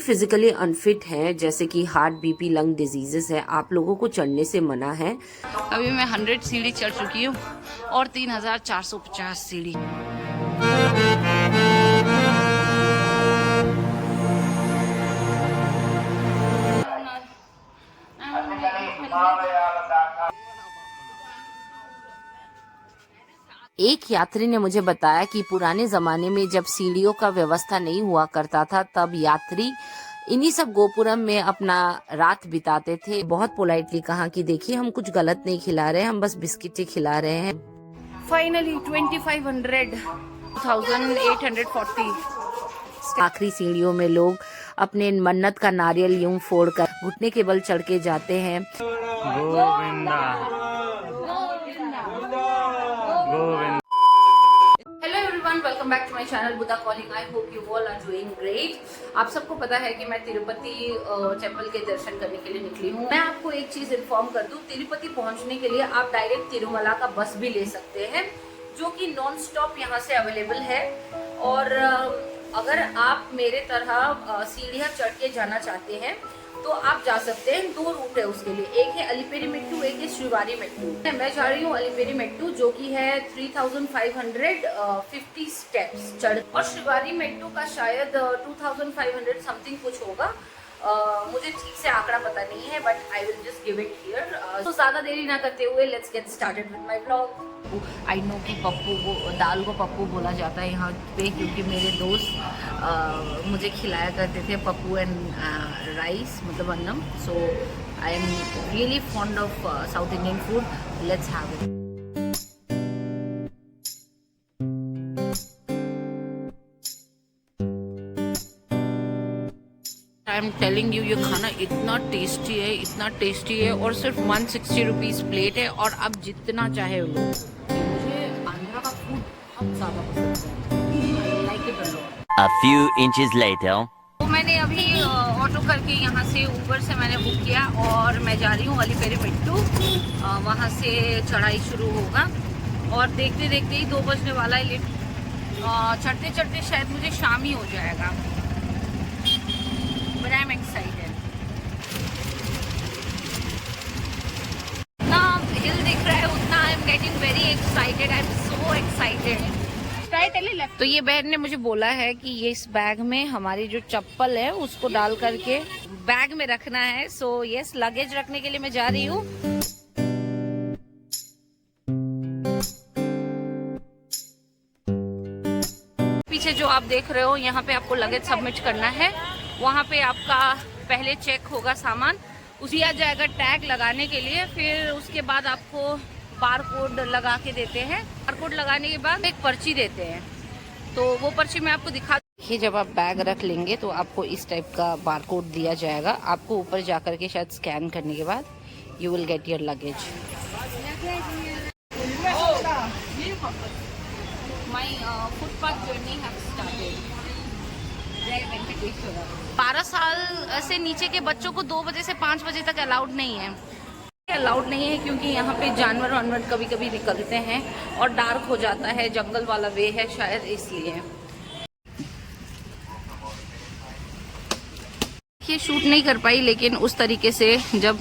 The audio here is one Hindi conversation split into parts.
फिजिकली अनफिट हैं, जैसे कि हार्ट, बीपी, लंग डिजीजेस है, आप लोगों को चढ़ने से मना है। अभी मैं 100 सीढ़ी चढ़ चुकी हूँ और 3450 सीढ़ी। एक यात्री ने मुझे बताया कि पुराने जमाने में जब सीढ़ियों का व्यवस्था नहीं हुआ करता था, तब यात्री इन्हीं सब गोपुरम में अपना रात बिताते थे। बहुत पोलाइटली कहा कि देखिए, हम कुछ गलत नहीं खिला रहे हैं, हम बस बिस्किट ही खिला रहे हैं। फाइनली 2540 आखिरी सीढ़ियों में लोग अपने मन्नत का नारियल यूं फोड़कर घुटने के बल चढ़ के जाते हैं। Govinda Govinda. Hello everyone, welcome back to my channel Buddha calling. I hope you all are doing great. आप सबको पता है कि मैं तिरुपति टेम्पल के दर्शन करने के लिए निकली हूँ। मैं आपको एक चीज इन्फॉर्म कर दूं, तिरुपति पहुंचने के लिए आप डायरेक्ट तिरुमला का बस भी ले सकते हैं, जो कि नॉन स्टॉप यहाँ से अवेलेबल है। और अगर आप मेरे तरह सीढ़ियाँ चढ़ के जाना चाहते हैं तो आप जा सकते हैं। दो रूट है उसके लिए, एक है अलीपेरी मेट्टू, एक है श्रीवारी मेट्टू। मैं जा रही हूँ अलीपेरी मेट्टू, जो कि है 3550 स्टेप्स चढ़, और श्रीवारी मेट्टू का शायद 2500 समथिंग कुछ होगा। मुझे ठीक से आंकड़ा पता नहीं है, but I will just give it here. तो ज्यादा देरी ना करते हुए let's get started with my blog. I know कि पप्पू को, दाल को पप्पू बोला जाता है यहाँ पे, क्योंकि मेरे दोस्त मुझे खिलाया करते थे पप्पू एंड राइस, मतलब अन्नम। So I am really fond of South Indian food. Let's have it. I am telling you, ये खाना इतना टेस्टी है, इतना टेस्टी है, और सिर्फ 160 रुपीज़ प्लेट है, और आप जितना चाहे लो। मुझे आंध्रा का फूड बहुत ज़्यादा पसंद है, like it a lot. A few inches later. तो मैंने अभी ऑटो करके यहाँ से ऊबर से मैंने बुक किया, और मैं जा रही हूँ अलीपेरी मेट्टू। वहाँ से चढ़ाई शुरू होगा, और देखते देखते ही 2 बजने वाला है। लिफ्ट चढ़ते चढ़ते शायद मुझे शाम ही हो जाएगा, but I'm excited. ना हिल दिख रहा है उतना I'm getting very excited. I'm so excited. तो ये बहन ने मुझे बोला है कि ये इस बैग में हमारी जो चप्पल है उसको डाल करके बैग में रखना है। सो यस, लगेज रखने के लिए मैं जा रही हूँ। पीछे जो आप देख रहे हो, यहाँ पे आपको लगेज सबमिट करना है। वहाँ पे आपका पहले चेक होगा सामान, उसी आ जाएगा टैग लगाने के लिए। फिर उसके बाद आपको बार कोड लगा के देते हैं। बार कोड लगाने के बाद एक पर्ची देते हैं, तो वो पर्ची मैं आपको दिखा। देखिए, जब आप बैग रख लेंगे तो आपको इस टाइप का बार कोड दिया जाएगा। आपको ऊपर जा कर के शायद स्कैन करने के बाद you will get your luggage. My footpath journey have started. 12 साल से नीचे के बच्चों को 2 बजे से 5 बजे तक अलाउड नहीं है। अलाउड नहीं है क्योंकि यहाँ पे जानवर वानवर कभी कभी निकलते हैं और डार्क हो जाता है, जंगल वाला वे है शायद, इसलिए। ये शूट नहीं कर पाई, लेकिन उस तरीके से जब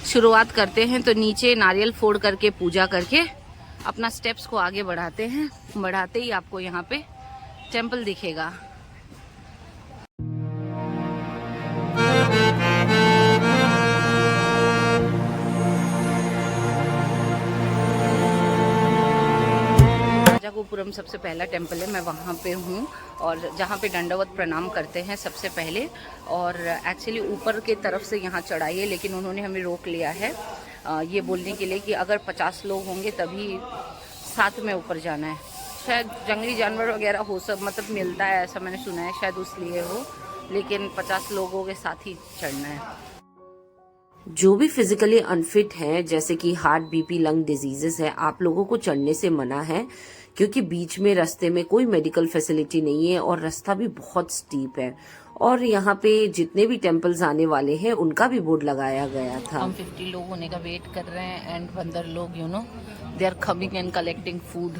शुरुआत करते हैं तो नीचे नारियल फोड़ करके पूजा करके अपना स्टेप्स को आगे बढ़ाते हैं। बढ़ाते ही आपको यहाँ पे टेम्पल दिखेगा। गोपुरम सबसे पहला टेम्पल है, मैं वहाँ पे हूँ, और जहाँ पे दंडवत प्रणाम करते हैं सबसे पहले। और एक्चुअली ऊपर के तरफ से यहाँ चढ़ाई है, लेकिन उन्होंने हमें रोक लिया है ये बोलने के लिए कि अगर 50 लोग होंगे तभी साथ में ऊपर जाना है। शायद जंगली जानवर वगैरह हो सब, मतलब मिलता है, ऐसा मैंने सुना है, शायद उसलिए हो, लेकिन 50 लोगों के साथ ही चढ़ना है। जो भी फिजिकली अनफिट हैं, जैसे कि हार्ट, बीपी, लंग डिजीजेस है, आप लोगों को चढ़ने से मना है, क्योंकि बीच में रास्ते में कोई मेडिकल फैसिलिटी नहीं है, और रास्ता भी बहुत स्टीप है। और यहाँ पे जितने भी टेम्पल्स आने वाले हैं उनका भी बोर्ड लगाया गया था। हम 50 लोग होने का वेट कर रहे हैं, एंड 15 लोग they are coming and collecting food.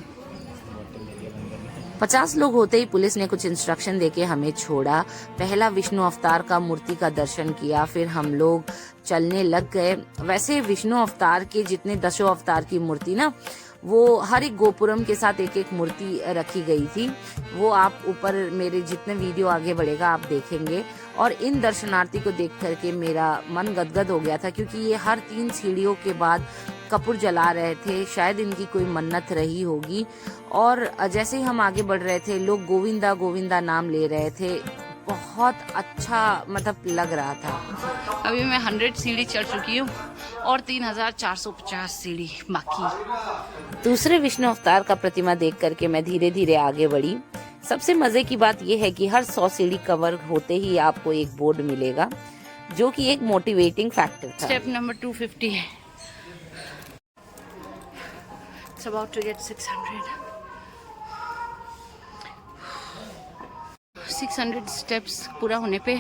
50 लोग होते ही पुलिस ने कुछ इंस्ट्रक्शन देके हमें छोड़ा। पहला विष्णु अवतार का मूर्ति का दर्शन किया, फिर हम लोग चलने लग गए। वैसे विष्णु अवतार के जितने 10 अवतार की मूर्ति ना, वो हर एक गोपुरम के साथ एक एक मूर्ति रखी गई थी। वो आप ऊपर मेरे जितने वीडियो आगे बढ़ेगा आप देखेंगे। और इन दर्शनार्थी को देख करके मेरा मन गदगद हो गया था, क्योंकि ये हर 3 सीढ़ियों के बाद कपूर जला रहे थे। शायद इनकी कोई मन्नत रही होगी। और जैसे ही हम आगे बढ़ रहे थे, लोग गोविंदा गोविंदा नाम ले रहे थे। बहुत अच्छा मतलब लग रहा था। अभी मैं 100 सीढ़ी चढ़ चुकी हूँ और 3450 सीढ़ी बाकी। दूसरे विष्णु अवतार का प्रतिमा देख करके मैं धीरे धीरे आगे बढ़ी। सबसे मजे की बात यह है कि हर 100 सीढ़ी कवर होते ही आपको एक बोर्ड मिलेगा, जो कि एक मोटिवेटिंग फैक्टर था। स्टेप नंबर 250 है। It's about to get 600 steps पूरा होने पे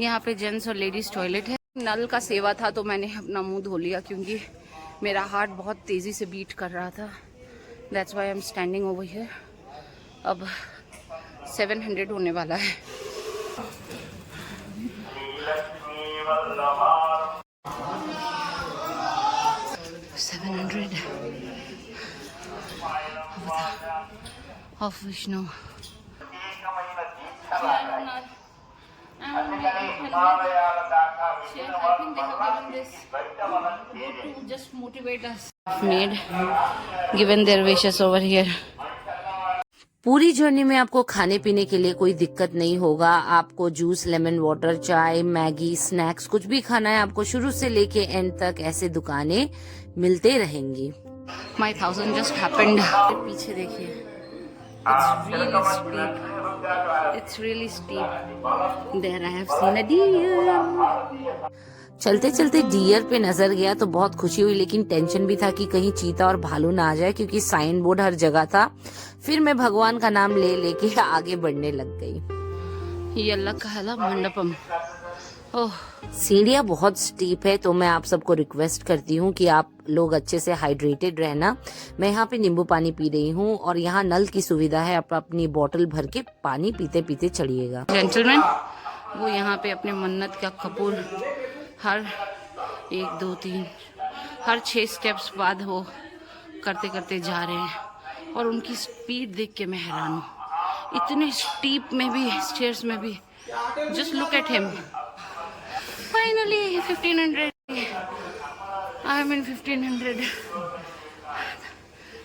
यहाँ पे जेंट्स और लेडीज टॉयलेट है। नल का सेवा था तो मैंने अपना मुंह धो लिया, क्योंकि मेरा हार्ट बहुत तेजी से बीट कर रहा था। That's why I am standing over here. अब 700 होने वाला है। Of Vishnu. Just motivate us. Made given their wishes over here. पूरी जर्नी में आपको खाने पीने के लिए कोई दिक्कत नहीं होगा। आपको जूस, लेमन वाटर, चाय, मैगी, स्नैक्स कुछ भी खाना है, आपको शुरू से लेके एंड तक ऐसे दुकानें मिलते रहेंगी। My 1000 just happened. पीछे देखिए, it's really steep. There I have seen a deer. चलते चलते डियर पे नजर गया तो बहुत खुशी हुई, लेकिन टेंशन भी था कि कहीं चीता और भालू ना आ जाए, क्योंकि साइन बोर्ड हर जगह था। फिर मैं भगवान का नाम ले लेके आगे बढ़ने लग गई। ये अल्लाह का हला मंडपम। ओह, सीढ़ियाँ बहुत स्टीप है, तो मैं आप सबको रिक्वेस्ट करती हूँ कि आप लोग अच्छे से हाइड्रेटेड रहना। मैं यहाँ पे नींबू पानी पी रही हूँ और यहाँ नल की सुविधा है, आप अपनी बोतल भर के पानी पीते पीते चढ़िएगा। जेंटलमैन वो यहाँ पे अपने मन्नत का कपूर हर 1 2 3 हर 6 स्टेप्स बाद वो करते करते जा रहे हैं, और उनकी स्पीड देख के मैं हैरान हूँ। इतने स्टीप में भी, स्टेयर्स में भी। Just look at him. Finally 1500। I am in 1500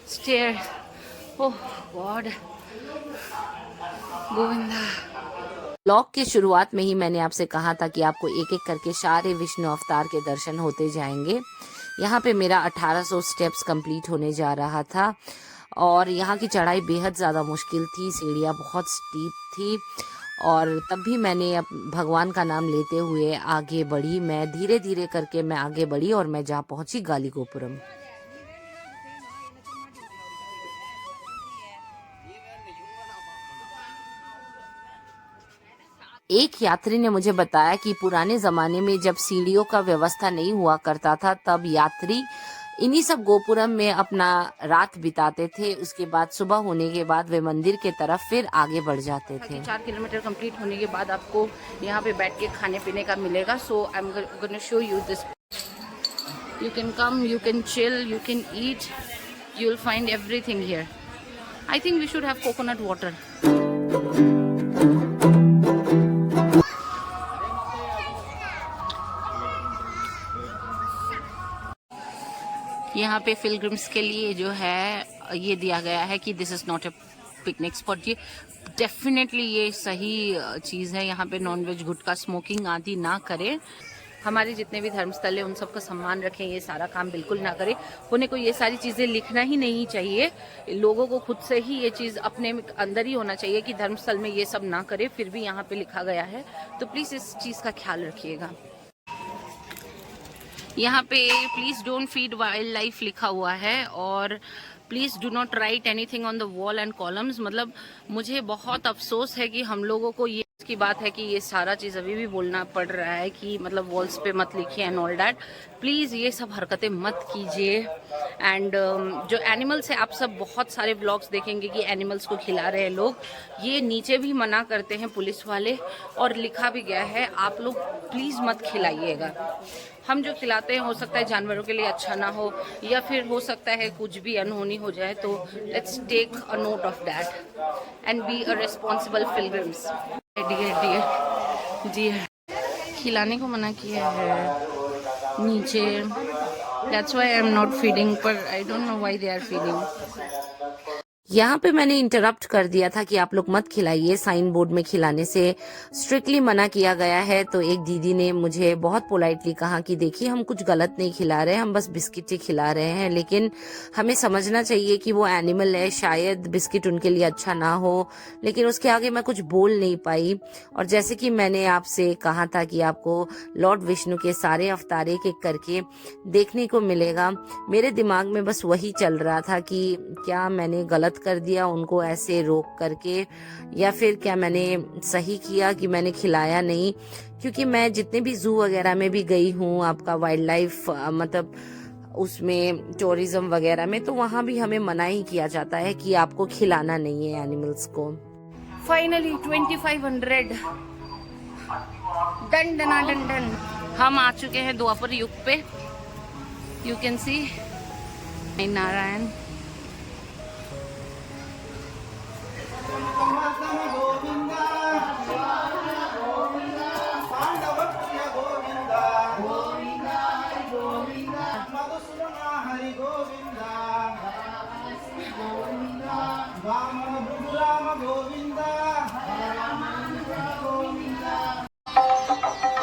stair. Oh god, Govinda. Blog के शुरुआत में ही मैंने आपसे कहा था कि आपको एक एक करके सारे विष्णु अवतार के दर्शन होते जाएंगे। यहाँ पे मेरा 1800 स्टेप्स कंप्लीट होने जा रहा था और यहाँ की चढ़ाई बेहद ज़्यादा मुश्किल थी। सीढ़ियाँ बहुत स्टीप थी और तब भी मैंने भगवान का नाम लेते हुए आगे बढ़ी। मैं धीरे धीरे करके मैं आगे बढ़ी और मैं जा पहुँची गाली गोपुरम। एक यात्री ने मुझे बताया कि पुराने जमाने में जब सीढ़ियों का व्यवस्था नहीं हुआ करता था, तब यात्री इन्हीं सब गोपुरम में अपना रात बिताते थे। उसके बाद सुबह होने के बाद वे मंदिर के तरफ फिर आगे बढ़ जाते थे। 4 किलोमीटर कंप्लीट होने के बाद आपको यहाँ पे बैठ के खाने पीने का मिलेगा। So I am gonna show you this. You can come, you can chill, you can eat, you will find everything here. I think we should have coconut water. यहाँ पे पिलग्रिम्स के लिए जो है ये दिया गया है कि this is not a picnic spot. ये डेफिनेटली ये सही चीज़ है। यहाँ पे नॉनवेज, गुटखा, स्मोकिंग आदि ना करें। हमारे जितने भी धर्मस्थल है उन सबका सम्मान रखें, ये सारा काम बिल्कुल ना करें। उन्हें को ये सारी चीज़ें लिखना ही नहीं चाहिए। लोगों को खुद से ही ये चीज़ अपने अंदर ही होना चाहिए कि धर्मस्थल में ये सब ना करें। फिर भी यहाँ पे लिखा गया है, तो प्लीज़ इस चीज़ का ख्याल रखिएगा। यहाँ पे please don't feed wild life लिखा हुआ है और please do not right anything on the wall and columns. मतलब मुझे बहुत अफसोस है कि हम लोगों को ये की बात है कि ये सारा चीज़ अभी भी बोलना पड़ रहा है कि मतलब वॉल्स पे मत लिखिए एंड ऑल डैट। प्लीज़ ये सब हरकतें मत कीजिए। एंड जो एनिमल्स है, आप सब बहुत सारे ब्लॉग्स देखेंगे कि एनिमल्स को खिला रहे हैं लोग, ये नीचे भी मना करते हैं पुलिस वाले और लिखा भी गया है आप लोग प्लीज़ मत खिलाइएगा। हम जो खिलाते हैं हो सकता है जानवरों के लिए अच्छा ना हो, या फिर हो सकता है कुछ भी अनहोनी हो जाए, तो let's take a note of that and be a responsible pilgrims. Deer खिलाने को मना किया है नीचे, that's why I am not feeding, पर I don't know why they are feeding. यहाँ पे मैंने इंटरप्ट कर दिया था कि आप लोग मत खिलाइए, साइन बोर्ड में खिलाने से स्ट्रिक्टली मना किया गया है। तो एक दीदी ने मुझे बहुत पोलाइटली कहा कि देखिए हम कुछ गलत नहीं खिला रहे हैं, हम बस बिस्किट ही खिला रहे हैं, लेकिन हमें समझना चाहिए कि वो एनिमल है, शायद बिस्किट उनके लिए अच्छा ना हो। लेकिन उसके आगे मैं कुछ बोल नहीं पाई। और जैसे कि मैंने आपसे कहा था कि आपको लॉर्ड विष्णु के सारे अवतार एक एक करके देखने को मिलेगा, मेरे दिमाग में बस वही चल रहा था कि क्या मैंने गलत कर दिया उनको ऐसे रोक करके, या फिर क्या मैंने सही किया कि मैंने खिलाया नहीं। क्योंकि मैं जितने भी जू वगैरह में भी गई हूँ, आपका वाइल्ड लाइफ मतलब उसमें टूरिज्म वगैरह में, तो वहाँ भी हमें मना ही किया जाता है कि आपको खिलाना नहीं है एनिमल्स को। फाइनली 2500 डन डना डन डन हम आ चुके हैं द्वापर युग पे। You can see Narayan.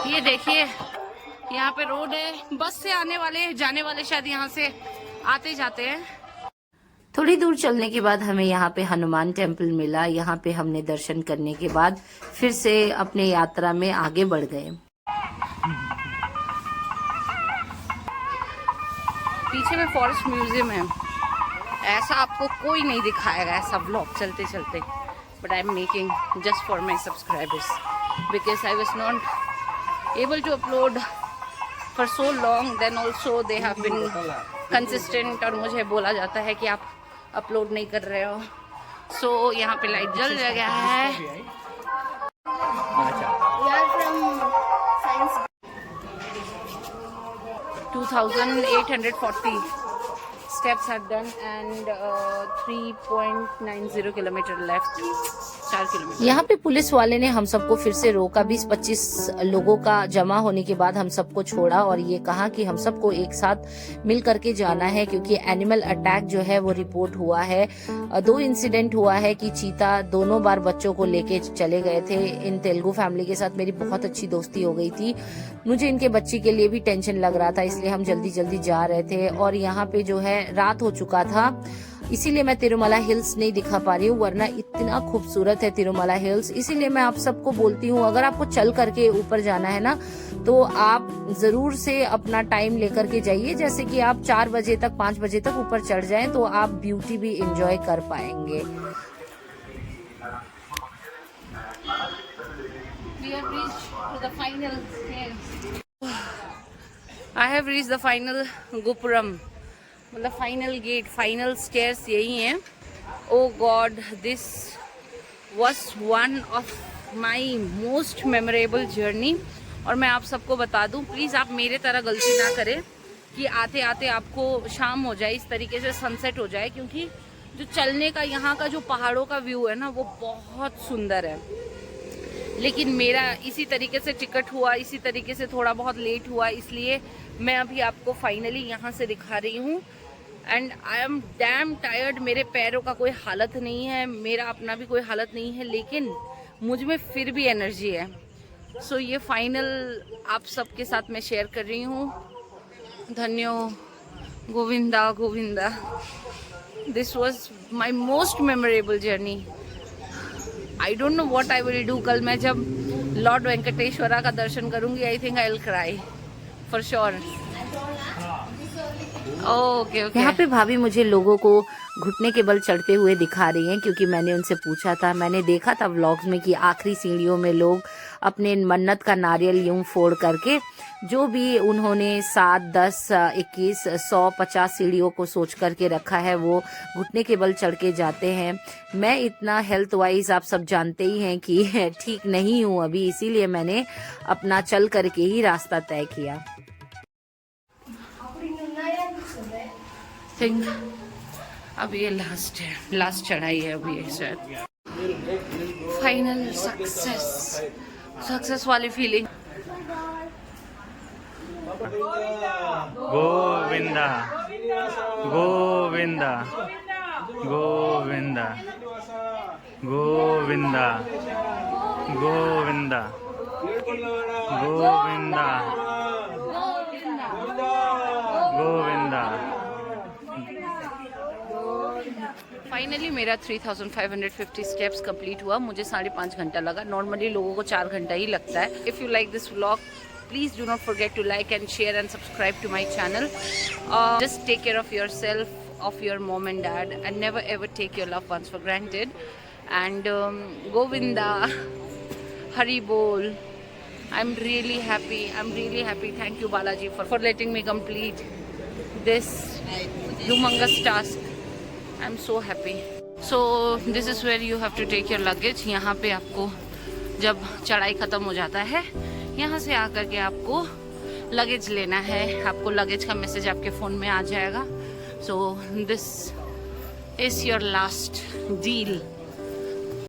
ये देखिए यहाँ पे रोड है, बस से आने वाले जाने वाले शायद यहाँ से आते जाते हैं। थोड़ी दूर चलने के बाद हमें यहाँ पे हनुमान टेम्पल मिला। यहाँ पे हमने दर्शन करने के बाद फिर से अपने यात्रा में आगे बढ़ गए। पीछे में फॉरेस्ट म्यूजियम है, ऐसा आपको कोई नहीं दिखाएगा ऐसा व्लॉग चलते चलते, but I am making just for my subscribers because I was not able to upload for so long, then also they have been consistent, और मुझे बोला जाता है कि आप अपलोड नहीं कर रहे हो। सो यहाँ पे लाइट जल गया है। 2840 steps are done and 3.90 kilometer left, 4 kilometre. यहाँ पे पुलिस वाले ने हम सबको फिर से रोका। 20-25 लोगों का जमा होने के बाद हम सबको छोड़ा और ये कहा कि हम सबको एक साथ मिल करके जाना है, क्योंकि एनिमल अटैक जो है वो रिपोर्ट हुआ है। 2 इंसिडेंट हुआ है कि चीता दोनों बार बच्चों को लेके चले गए थे। इन तेलुगु फैमिली के साथ मेरी बहुत अच्छी दोस्ती हो गई थी, मुझे इनके बच्ची के लिए भी टेंशन लग रहा था, इसलिए हम जल्दी जल्दी जा रहे थे। और यहाँ पे जो है रात हो चुका था, इसीलिए मैं तिरुमला हिल्स नहीं दिखा पा रही हूँ, वरना इतना खूबसूरत है तिरुमला हिल्स। इसीलिए मैं आप सबको बोलती हूँ, अगर आपको चल करके ऊपर जाना है ना, तो आप जरूर से अपना टाइम लेकर के जाइए। जैसे कि आप 4 बजे तक 5 बजे तक ऊपर चढ़ जाएं, तो आप ब्यूटी भी एंजॉय कर पाएंगे। I have reached the final Gopuram, मतलब फाइनल गेट, फाइनल स्टेयर्स यही हैं। Oh God, this was one of my most memorable journey. और मैं आप सबको बता दूं, प्लीज़ आप मेरे तरह गलती ना करें कि आते आते आपको शाम हो जाए, इस तरीके से सनसेट हो जाए, क्योंकि जो चलने का यहाँ का जो पहाड़ों का व्यू है ना, वो बहुत सुंदर है। लेकिन मेरा इसी तरीके से टिकट हुआ, इसी तरीके से थोड़ा बहुत लेट हुआ, इसलिए मैं अभी आपको फाइनली यहाँ से दिखा रही हूँ। And I am damn tired, मेरे पैरों का कोई हालत नहीं है, मेरा अपना भी कोई हालत नहीं है, लेकिन मुझ में फिर भी एनर्जी है। सो ये फाइनल आप सबके साथ मैं शेयर कर रही हूँ। धन्यो Govinda Govinda, this was my most memorable journey. I don't know what I will do. कल मैं जब लॉर्ड वेंकटेश्वरा का दर्शन करूंगी, I think I will cry for sure. Okay okay. यहाँ पे भाभी मुझे लोगों को घुटने के बल चढ़ते हुए दिखा रही हैं, क्योंकि मैंने उनसे पूछा था, मैंने देखा था व्लॉग्स में कि आखिरी सीढ़ियों में लोग अपने मन्नत का नारियल यूं फोड़ करके, जो भी उन्होंने 7, 10, 21, 100, 50 सीढ़ियों को सोच करके रखा है, वो घुटने के बल चढ़ के जाते हैं। मैं इतना हेल्थ वाइज आप सब जानते ही हैं कि ठीक नहीं हूँ अभी, इसीलिए मैंने अपना चल करके ही रास्ता तय किया। थिंक अब ये लास्ट है, लास्ट चढ़ाई है अभी ये शायद। फाइनल सक्सेस वाली फीलिंग। गोविंदा गोविंदा गोविंदा गोविंदा गोविंदा गोविंदा गोविंदा। फाइनली मेरा 3550 स्टेप्स कंप्लीट हुआ। मुझे 5.5 घंटा लगा, नॉर्मली लोगों को 4 घंटा ही लगता है। If you like this vlog, please do not forget to like and share and subscribe to my channel. Just take care of yourself, of your mom and dad, and never ever take your loved ones for granted. And Govinda, Hari Bol. I'm really happy. Thank you, Balaji, for letting me complete this humongous task. I'm so happy. So this is where you have to take your luggage. यहाँ पे आपको जब चढ़ाई ख़त्म हो जाता है, यहाँ से आकर के आपको लगेज लेना है। आपको लगेज का मैसेज आपके फ़ोन में आ जाएगा। So this is your last deal.